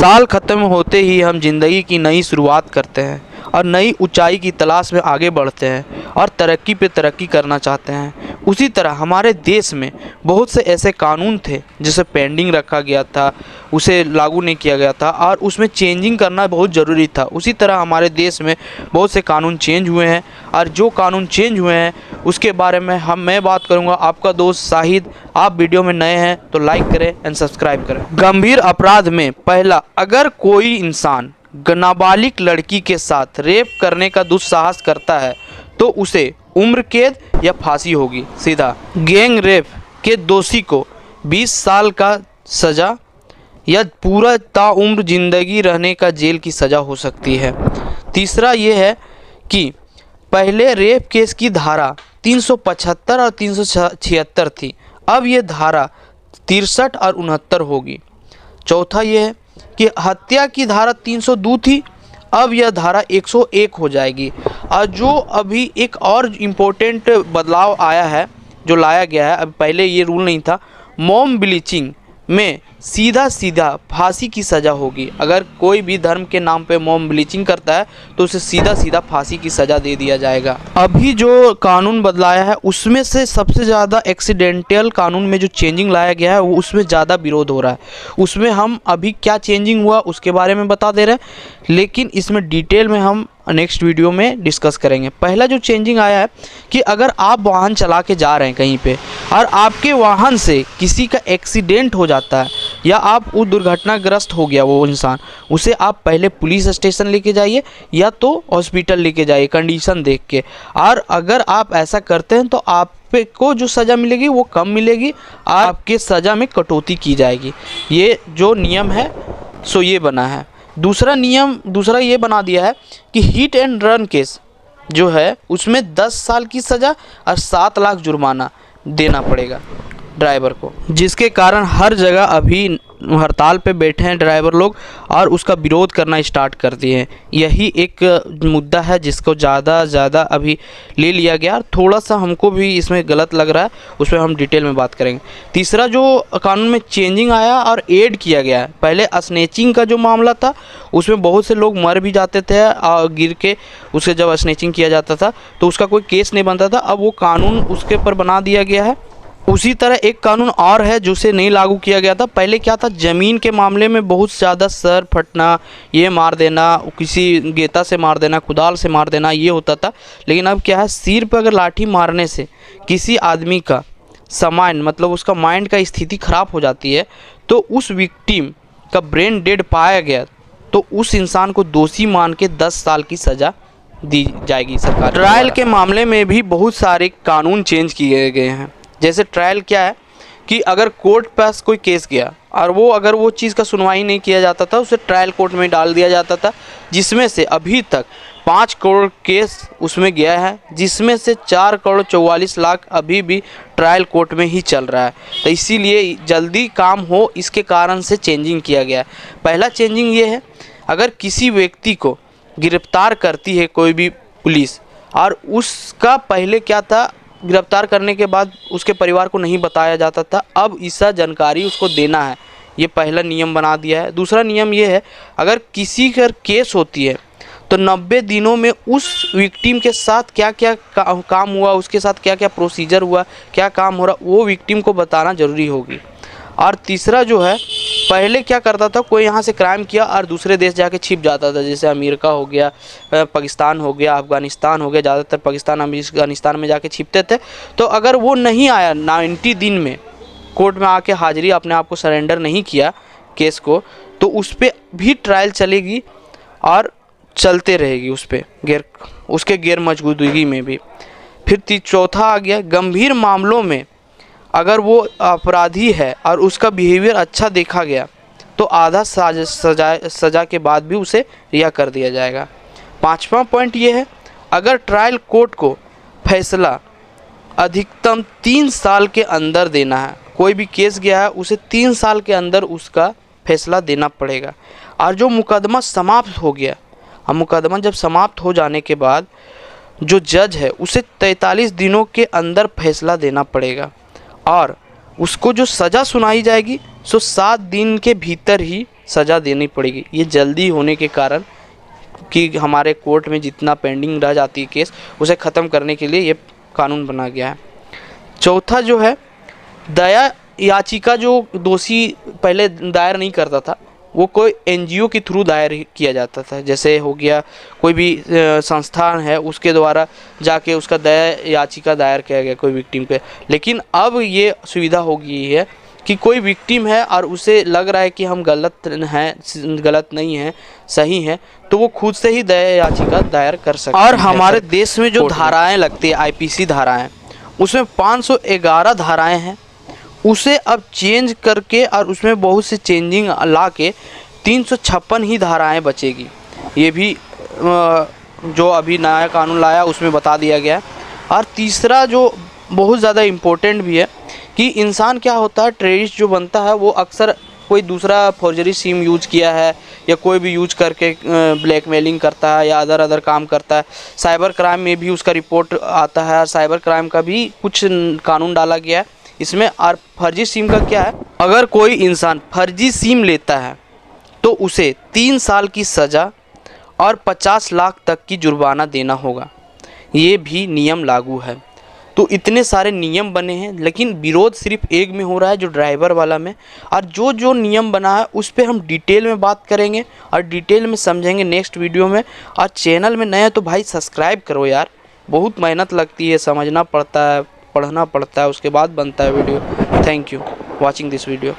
साल ख़त्म होते ही हम ज़िंदगी की नई शुरुआत करते हैं और नई ऊंचाई की तलाश में आगे बढ़ते हैं और तरक्की पे तरक्की करना चाहते हैं। उसी तरह हमारे देश में बहुत से ऐसे कानून थे जिसे पेंडिंग रखा गया था, उसे लागू नहीं किया गया था और उसमें चेंजिंग करना बहुत ज़रूरी था। उसी तरह हमारे देश में बहुत से कानून चेंज हुए हैं और जो कानून चेंज हुए हैं उसके बारे में मैं बात करूंगा। आपका दोस्त शाहिद। आप वीडियो में नए हैं तो लाइक करें एंड सब्सक्राइब करें। गंभीर अपराध में पहला, अगर कोई इंसान नाबालिग लड़की के साथ रेप करने का दुस्साहस करता है तो उसे उम्र कैद या फांसी होगी सीधा। गैंग रेप के दोषी को 20 साल का सज़ा या पूरा ताउम्र जिंदगी रहने का जेल की सज़ा हो सकती है। तीसरा ये है कि पहले रेप केस की धारा 375 और 376 थी, अब ये धारा 63 और 69 होगी। चौथा ये है कि हत्या की धारा 302 थी, अब यह धारा 101 हो जाएगी। और जो अभी एक और इम्पोर्टेंट बदलाव आया है, जो लाया गया है, अब पहले ये रूल नहीं था, मॉम ब्लीचिंग में सीधा फांसी की सज़ा होगी। अगर कोई भी धर्म के नाम पे मॉम ब्लीचिंग करता है तो उसे सीधा फांसी की सज़ा दे दिया जाएगा। अभी जो कानून बदलाया है उसमें से सबसे ज़्यादा एक्सीडेंटल कानून में जो चेंजिंग लाया गया है वो उसमें ज़्यादा विरोध हो रहा है। उसमें हम अभी क्या चेंजिंग हुआ उसके बारे में बता दे रहे हैं, लेकिन इसमें डिटेल में हम नेक्स्ट वीडियो में डिस्कस करेंगे। पहला जो चेंजिंग आया है कि अगर आप वाहन चला के जा रहे हैं कहीं पे और आपके वाहन से किसी का एक्सीडेंट हो जाता है या आप वो दुर्घटनाग्रस्त हो गया वो इंसान, उसे आप पहले पुलिस स्टेशन लेके जाइए या तो हॉस्पिटल लेके जाइए कंडीशन देख के। और अगर आप ऐसा करते हैं तो आपको जो सज़ा मिलेगी वो कम मिलेगी और आपके सज़ा में कटौती की जाएगी। ये जो नियम है सो ये बना है। दूसरा ये बना दिया है कि हिट एंड रन केस जो है उसमें 10 साल की सज़ा और 7 लाख जुर्माना देना पड़ेगा ड्राइवर को, जिसके कारण हर जगह अभी हड़ताल पे बैठे हैं ड्राइवर लोग और उसका विरोध करना स्टार्ट कर दिए हैं। यही एक मुद्दा है जिसको ज़्यादा अभी ले लिया गया और थोड़ा सा हमको भी इसमें गलत लग रहा है, उस पर हम डिटेल में बात करेंगे। तीसरा जो कानून में चेंजिंग आया और ऐड किया गया है, पहले स्नैचिंग का जो मामला था उसमें बहुत से लोग मर भी जाते थे और गिर के उसे जब स्नैचिंग किया जाता था तो उसका कोई केस नहीं बनता था। अब वो कानून उसके ऊपर बना दिया गया है। उसी तरह एक कानून और है जो से नहीं लागू किया गया था। पहले क्या था, ज़मीन के मामले में बहुत ज़्यादा सर फटना, ये मार देना, किसी गेता से मार देना, कुदाल से मार देना, ये होता था। लेकिन अब क्या है, सिर पर अगर लाठी मारने से किसी आदमी का सामान्य मतलब उसका माइंड का स्थिति ख़राब हो जाती है तो उस विक्टिम का ब्रेन डेड पाया गया तो उस इंसान को दोषी मान के 10 साल की सज़ा दी जाएगी सरकार। ट्रायल के मामले में भी बहुत सारे कानून चेंज किए गए हैं। जैसे ट्रायल क्या है कि अगर कोर्ट पास कोई केस गया और अगर वो चीज़ का सुनवाई नहीं किया जाता था उसे ट्रायल कोर्ट में डाल दिया जाता था, जिसमें से अभी तक 5 करोड़ केस उसमें गया है, जिसमें से 4 करोड़ 44 लाख अभी भी ट्रायल कोर्ट में ही चल रहा है। तो इसीलिए जल्दी काम हो इसके कारण से चेंजिंग किया गया है। पहला चेंजिंग ये है, अगर किसी व्यक्ति को गिरफ्तार करती है कोई भी पुलिस और उसका पहले क्या था, गिरफ्तार करने के बाद उसके परिवार को नहीं बताया जाता था, अब इसका जानकारी उसको देना है, ये पहला नियम बना दिया है। दूसरा नियम ये है, अगर किसी का केस होती है तो 90 दिनों में उस विक्टिम के साथ क्या क्या काम हुआ, उसके साथ क्या क्या प्रोसीजर हुआ, क्या काम हो रहा, वो विक्टिम को बताना ज़रूरी होगी। और तीसरा जो है, पहले क्या करता था, कोई यहाँ से क्राइम किया और दूसरे देश जाके छिप जाता था, जैसे अमेरिका हो गया, पाकिस्तान हो गया, अफ़गानिस्तान हो गया, ज़्यादातर पाकिस्तान अफ़गानिस्तान में जाके छिपते थे। तो अगर वो नहीं आया 90 दिन में कोर्ट में आके हाजिरी, अपने आप को सरेंडर नहीं किया केस को, तो उस पर भी ट्रायल चलेगी और चलते रहेगी उस पर उसके गैर मौजूदगी में भी। फिर चौथा आ गया, गंभीर मामलों में अगर वो अपराधी है और उसका बिहेवियर अच्छा देखा गया तो आधा सज़ा के बाद भी उसे रिहा कर दिया जाएगा। 5वां पॉइंट ये है, अगर ट्रायल कोर्ट को फैसला अधिकतम 3 साल के अंदर देना है, कोई भी केस गया है उसे 3 साल के अंदर उसका फैसला देना पड़ेगा। और जो मुकदमा समाप्त हो गया, मुकदमा जब समाप्त हो जाने के बाद जो जज है उसे 43 दिनों के अंदर फैसला देना पड़ेगा और उसको जो सज़ा सुनाई जाएगी सो 7 दिन के भीतर ही सज़ा देनी पड़ेगी। ये जल्दी होने के कारण कि हमारे कोर्ट में जितना पेंडिंग रह जाती है केस, उसे ख़त्म करने के लिए ये कानून बना गया है। चौथा जो है, दया याचिका जो दोषी पहले दायर नहीं करता था, वो कोई एनजीओ के थ्रू दायर किया जाता था। जैसे हो गया कोई भी संस्थान है, उसके द्वारा जाके उसका दया याचिका दायर किया गया कोई विक्टिम पे। लेकिन अब ये सुविधा हो गई है कि कोई विक्टिम है और उसे लग रहा है कि हम गलत नहीं हैं, सही हैं, तो वो खुद से ही दया याचिका दायर कर सकते हैं। और हमारे देश में जो धाराएँ लगती है, आईपीसी धाराएँ, उसमें 511 धाराएँ हैं, उसे अब चेंज करके और उसमें बहुत से चेंजिंग ला के 356 ही धाराएं बचेगी। ये भी जो अभी नया कानून लाया उसमें बता दिया गया है। और तीसरा जो बहुत ज़्यादा इम्पोर्टेंट भी है कि इंसान क्या होता है, टेररिस्ट जो बनता है वो अक्सर कोई दूसरा फॉर्जरी सिम यूज किया है या कोई भी यूज करके ब्लैकमेलिंग करता है या अदर काम करता है। साइबर क्राइम में भी उसका रिपोर्ट आता है, और साइबर क्राइम का भी कुछ कानून डाला गया है इसमें। और फर्जी सिम का क्या है, अगर कोई इंसान फर्जी सिम लेता है तो उसे 3 साल की सज़ा और 50 लाख तक की जुर्माना देना होगा। ये भी नियम लागू है। तो इतने सारे नियम बने हैं, लेकिन विरोध सिर्फ एक में हो रहा है, जो ड्राइवर वाला में। और जो नियम बना है उस पर हम डिटेल में बात करेंगे और डिटेल में समझेंगे नेक्स्ट वीडियो में। और चैनल में नए हैं तो भाई सब्सक्राइब करो यार, बहुत मेहनत लगती है, समझना पड़ता है, पढ़ना पड़ता है, उसके बाद बनता है video. Thank you watching this video.